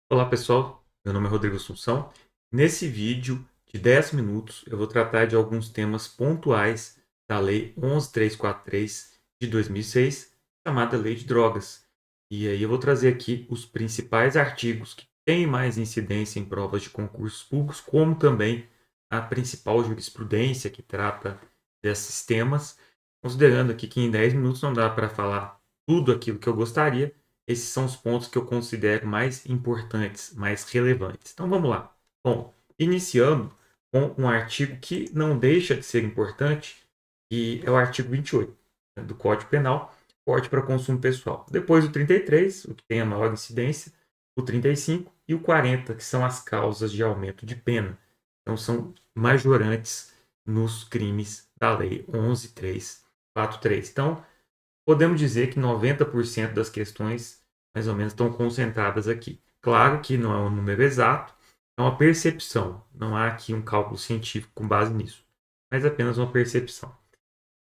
Olá pessoal, meu nome é Rodrigo Assunção. Nesse vídeo de 10 minutos eu vou tratar de alguns temas pontuais da Lei 11.343 de 2006, chamada Lei de Drogas. E aí eu vou trazer aqui os principais artigos que têm mais incidência em provas de concursos públicos, como também a principal jurisprudência que trata desses temas, considerando aqui que em 10 minutos não dá para falar tudo aquilo que eu gostaria. Esses são os pontos que eu considero mais importantes, mais relevantes. Então vamos lá. Bom, iniciando com um artigo que não deixa de ser importante, e é o artigo 28, né, do Código Penal, porte para consumo pessoal. Depois o 33, o que tem a maior incidência, o 35 e o 40, que são as causas de aumento de pena. Então são majorantes nos crimes da Lei 11.343. Então, podemos dizer que 90% das questões, mais ou menos, estão concentradas aqui. Claro que não é um número exato, é uma percepção. Não há aqui um cálculo científico com base nisso, mas apenas uma percepção.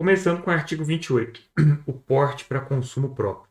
Começando com o artigo 28, o porte para consumo próprio.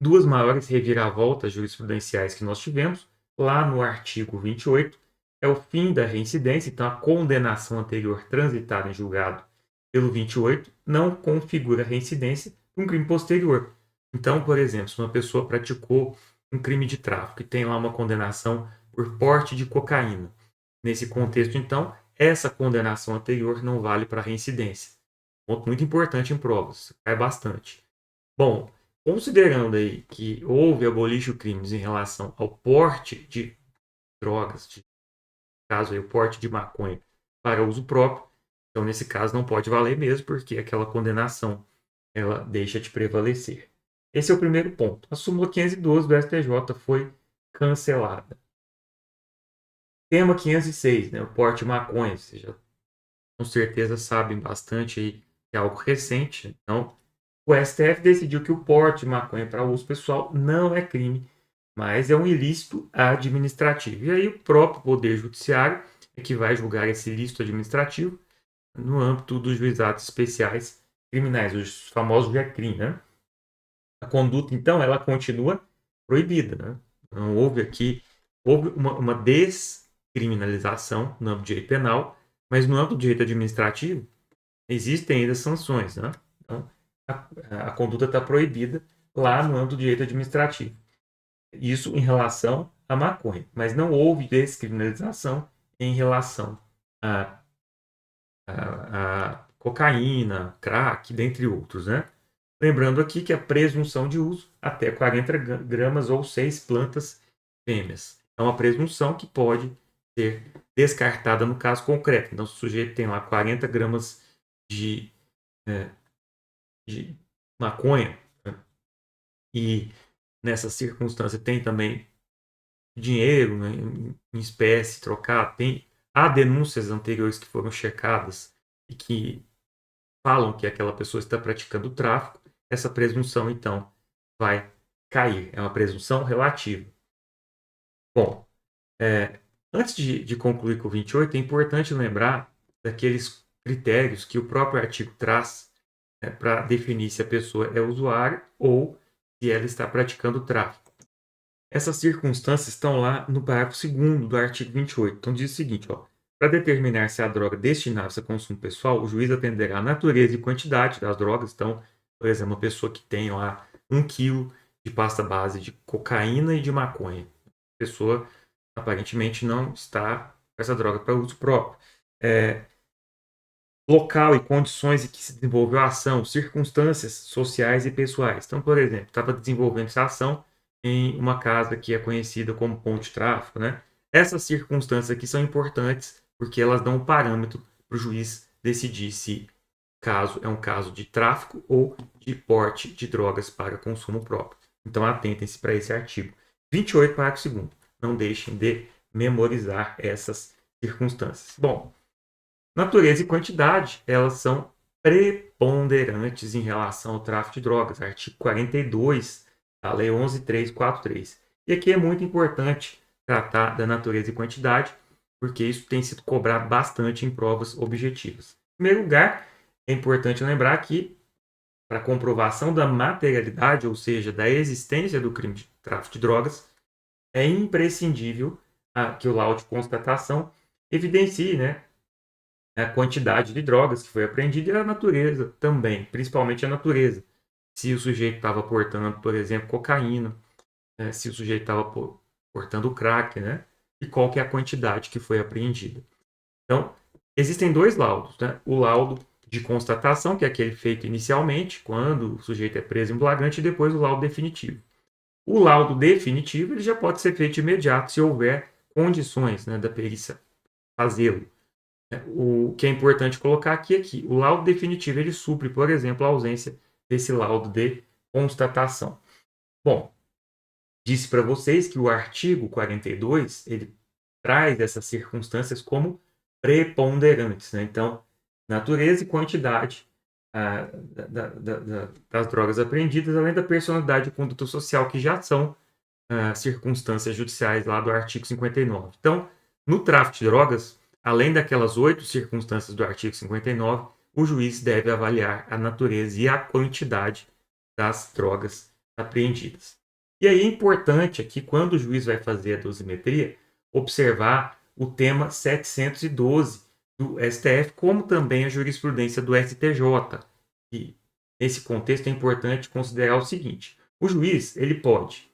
Duas maiores reviravoltas jurisprudenciais que nós tivemos, lá no artigo 28, é o fim da reincidência, então a condenação anterior transitada em julgado pelo 28 não configura reincidência para um crime posterior. Então, por exemplo, se uma pessoa praticou um crime de tráfico e tem lá uma condenação por porte de cocaína, nesse contexto, então, essa condenação anterior não vale para reincidência. Ponto muito importante em provas, cai bastante. Bom, considerando aí que houve abolício crimes em relação ao porte de drogas, de caso aí, o porte de maconha para uso próprio, então nesse caso não pode valer mesmo, porque aquela condenação ela deixa de prevalecer. Esse é o primeiro ponto. A súmula 512 do STJ foi cancelada. Tema 506, né, o porte de maconha, vocês já com certeza sabem bastante aí que é algo recente, então o STF decidiu que o porte de maconha para uso pessoal não é crime, mas é um ilícito administrativo. E aí o próprio Poder Judiciário é que vai julgar esse ilícito administrativo no âmbito dos juizados especiais criminais, os famosos JECRIM, né? A conduta, então, ela continua proibida, né? Não houve aqui, houve uma descriminalização no âmbito do direito penal, mas no âmbito do direito administrativo existem ainda sanções, né? Então, a conduta está proibida lá no âmbito do direito administrativo. Isso em relação à maconha, mas não houve descriminalização em relação à, à cocaína, crack, dentre outros, né? Lembrando aqui que a presunção de uso até 40 gramas ou 6 plantas fêmeas. É uma presunção que pode ser descartada no caso concreto. Então, se o sujeito tem lá 40 gramas de, é, de maconha, né, e nessa circunstância tem também dinheiro, né, em espécie trocado, há denúncias anteriores que foram checadas e que falam que aquela pessoa está praticando tráfico, essa presunção então vai cair. É uma presunção relativa. Bom, antes de concluir com o 28, é importante lembrar daqueles critérios que o próprio artigo traz, né, para definir se a pessoa é usuária ou se ela está praticando tráfico. Essas circunstâncias estão lá no parágrafo 2º do artigo 28. Então diz o seguinte, ó: para determinar se a droga destinada-se a consumo pessoal, o juiz atenderá à natureza e quantidade das drogas. Então, por exemplo, uma pessoa que tem lá 1 quilo de pasta base de cocaína e de maconha. A pessoa aparentemente não está com essa droga para uso próprio. Local e condições em que se desenvolveu a ação, circunstâncias sociais e pessoais. Então, por exemplo, estava desenvolvendo essa ação em uma casa que é conhecida como ponto de tráfico, né? Essas circunstâncias aqui são importantes porque elas dão um parâmetro para o juiz decidir se caso é um caso de tráfico ou de porte de drogas para consumo próprio. Então, atentem-se para esse artigo. 28, parágrafo 2º. Não deixem de memorizar essas circunstâncias. Bom, natureza e quantidade, elas são preponderantes em relação ao tráfico de drogas. Artigo 42 da Lei 11.343. E aqui é muito importante tratar da natureza e quantidade, porque isso tem sido cobrado bastante em provas objetivas. Em primeiro lugar, é importante lembrar que, para comprovação da materialidade, ou seja, da existência do crime de tráfico de drogas, é imprescindível que o laudo de constatação evidencie, né, a quantidade de drogas que foi apreendida e a natureza também, principalmente a natureza. Se o sujeito estava portando, por exemplo, cocaína, se o sujeito estava portando crack, né, e qual que é a quantidade que foi apreendida. Então, existem dois laudos, né? O laudo de constatação, que é aquele feito inicialmente, quando o sujeito é preso em flagrante, e depois o laudo definitivo. O laudo definitivo ele já pode ser feito de imediato, se houver condições, né, da perícia fazê-lo. O que é importante colocar aqui é que o laudo definitivo ele supre, por exemplo, a ausência desse laudo de constatação. Bom, disse para vocês que o artigo 42 ele traz essas circunstâncias como preponderantes, né? Então, natureza e quantidade das drogas apreendidas, além da personalidade e conduta social, que já são circunstâncias judiciais lá do artigo 59. Então, no tráfico de drogas, além daquelas 8 circunstâncias do artigo 59, o juiz deve avaliar a natureza e a quantidade das drogas apreendidas. E aí é importante aqui, quando o juiz vai fazer a dosimetria, observar o tema 712 do STF, como também a jurisprudência do STJ. E nesse contexto é importante considerar o seguinte: o juiz ele pode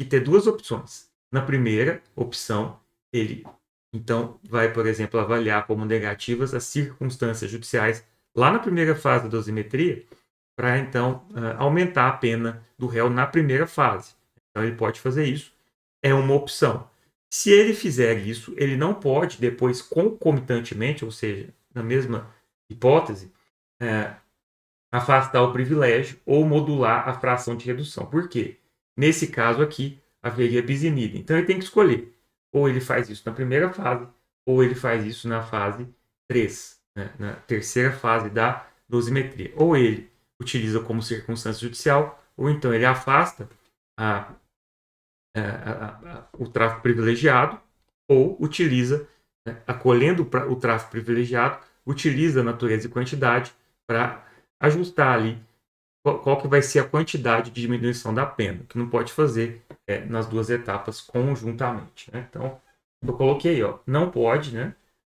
ter duas opções. Na primeira opção, ele então vai, por exemplo, avaliar como negativas as circunstâncias judiciais lá na primeira fase da dosimetria, para então aumentar a pena do réu na primeira fase. Então ele pode fazer isso, é uma opção. Se ele fizer isso, ele não pode depois concomitantemente, ou seja, na mesma hipótese, afastar o privilégio ou modular a fração de redução. Por quê? Nesse caso aqui, haveria bis in idem. Então ele tem que escolher. Ou ele faz isso na primeira fase, ou ele faz isso na fase 3, né? Na terceira fase da dosimetria. Ou ele utiliza como circunstância judicial, ou então ele afasta o tráfico privilegiado, ou utiliza, né, acolhendo o tráfico privilegiado, utiliza a natureza e quantidade para ajustar ali qual que vai ser a quantidade de diminuição da pena, que não pode fazer nas duas etapas conjuntamente. Né? Então, eu coloquei, ó, não pode, né,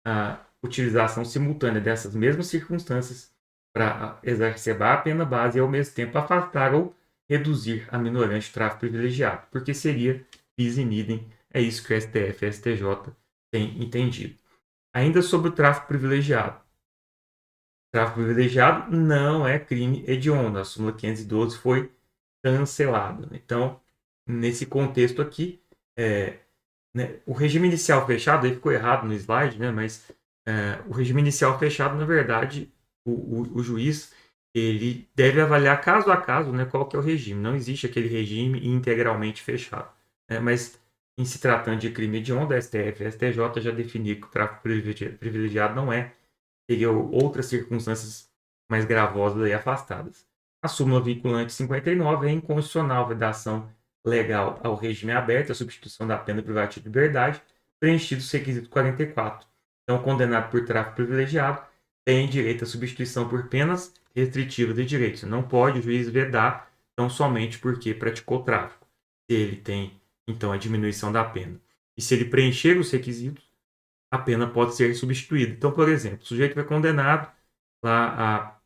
a utilização simultânea dessas mesmas circunstâncias para exacerbar a pena base e, ao mesmo tempo, afastar ou reduzir a minorante tráfico privilegiado, porque seria bis in idem, é isso que o STF e o STJ têm entendido. Ainda sobre o tráfico privilegiado. Tráfico privilegiado não é crime hediondo. A súmula 512 foi cancelada. Então, nesse contexto aqui, né, o regime inicial fechado, aí ficou errado no slide, né, mas o regime inicial fechado, na verdade, o juiz ele deve avaliar caso a caso, né, qual que é o regime. Não existe aquele regime integralmente fechado. Né, mas, em se tratando de crime hediondo, a STF e a STJ já definiram que o tráfico privilegiado não é, teria outras circunstâncias mais gravosas e afastadas. A súmula vinculante 59 é inconstitucional a vedação legal ao regime aberto, a substituição da pena privativa de liberdade, preenchido o requisito 44. Então, condenado por tráfico privilegiado tem direito à substituição por penas restritivas de direitos. Não pode o juiz vedar tão somente porque praticou tráfico. Se ele tem, então, a diminuição da pena. E se ele preencher os requisitos, a pena pode ser substituída. Então, por exemplo, o sujeito foi condenado lá a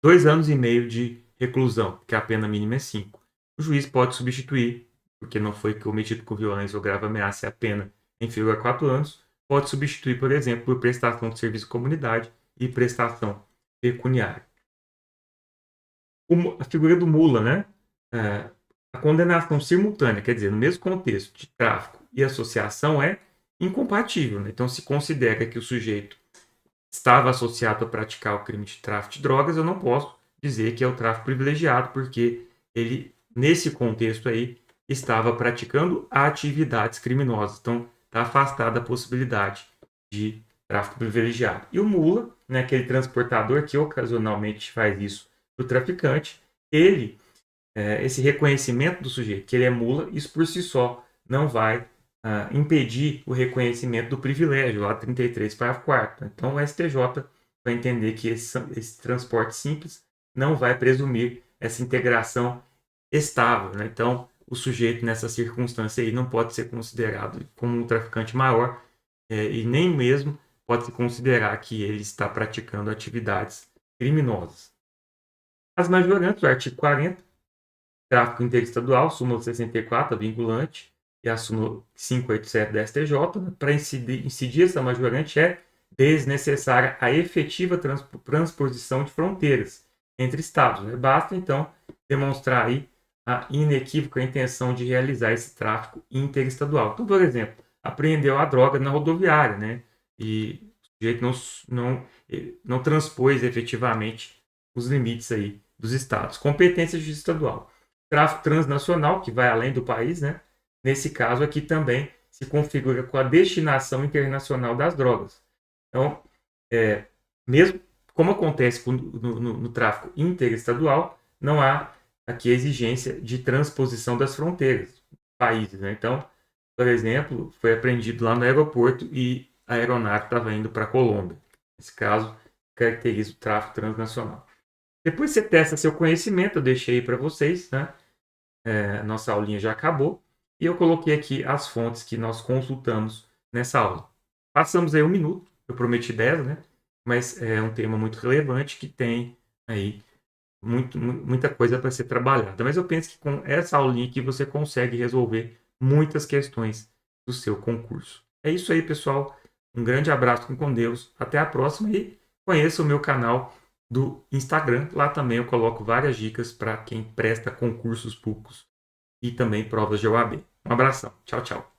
2 anos e meio de reclusão, que a pena mínima é 5. O juiz pode substituir, porque não foi cometido com violência ou grave ameaça e a pena inferior a 4 anos, pode substituir, por exemplo, por prestação de serviço à comunidade e prestação pecuniária. A figura do mula, né? A condenação simultânea, quer dizer, no mesmo contexto de tráfico e associação, é incompatível. Né? Então, se considera que o sujeito estava associado a praticar o crime de tráfico de drogas, eu não posso dizer que é o tráfico privilegiado, porque ele, nesse contexto aí, estava praticando atividades criminosas. Então, está afastada a possibilidade de tráfico privilegiado. E o mula, né, aquele transportador que ocasionalmente faz isso para o traficante, ele, esse reconhecimento do sujeito, que ele é mula, isso por si só não vai impedir o reconhecimento do privilégio, lá 33, parágrafo 4º. Então, o STJ vai entender que esse transporte simples não vai presumir essa integração estável. Né? Então, o sujeito nessa circunstância aí não pode ser considerado como um traficante maior e nem mesmo pode se considerar que ele está praticando atividades criminosas. As majorantes, o artigo 40, tráfico interestadual, súmula 64, a vinculante, e a súmula 587 da STJ, né? Para incidir essa majorante é desnecessária a efetiva transposição de fronteiras entre estados, né? Basta, então, demonstrar aí a inequívoca intenção de realizar esse tráfico interestadual. Então, por exemplo, apreendeu a droga na rodoviária, né? E o sujeito não transpôs efetivamente os limites aí dos estados. Competência justiça estadual. Tráfico transnacional, que vai além do país, né? Nesse caso aqui também se configura com a destinação internacional das drogas. Então, mesmo como acontece no tráfico interestadual, não há aqui a exigência de transposição das fronteiras dos países, né? Então, por exemplo, foi apreendido lá no aeroporto e a aeronave estava indo para a Colômbia. Nesse caso, caracteriza o tráfico transnacional. Depois você testa seu conhecimento, eu deixei aí para vocês, né? Nossa aulinha já acabou. E eu coloquei aqui as fontes que nós consultamos nessa aula. Passamos aí 1 minuto, eu prometi 10, né? Mas é um tema muito relevante que tem aí muita coisa para ser trabalhada. Mas eu penso que com essa aulinha aqui você consegue resolver muitas questões do seu concurso. É isso aí, pessoal. Um grande abraço com Deus. Até a próxima e conheça o meu canal do Instagram. Lá também eu coloco várias dicas para quem presta concursos públicos e também provas de OAB. Um abração. Tchau, tchau.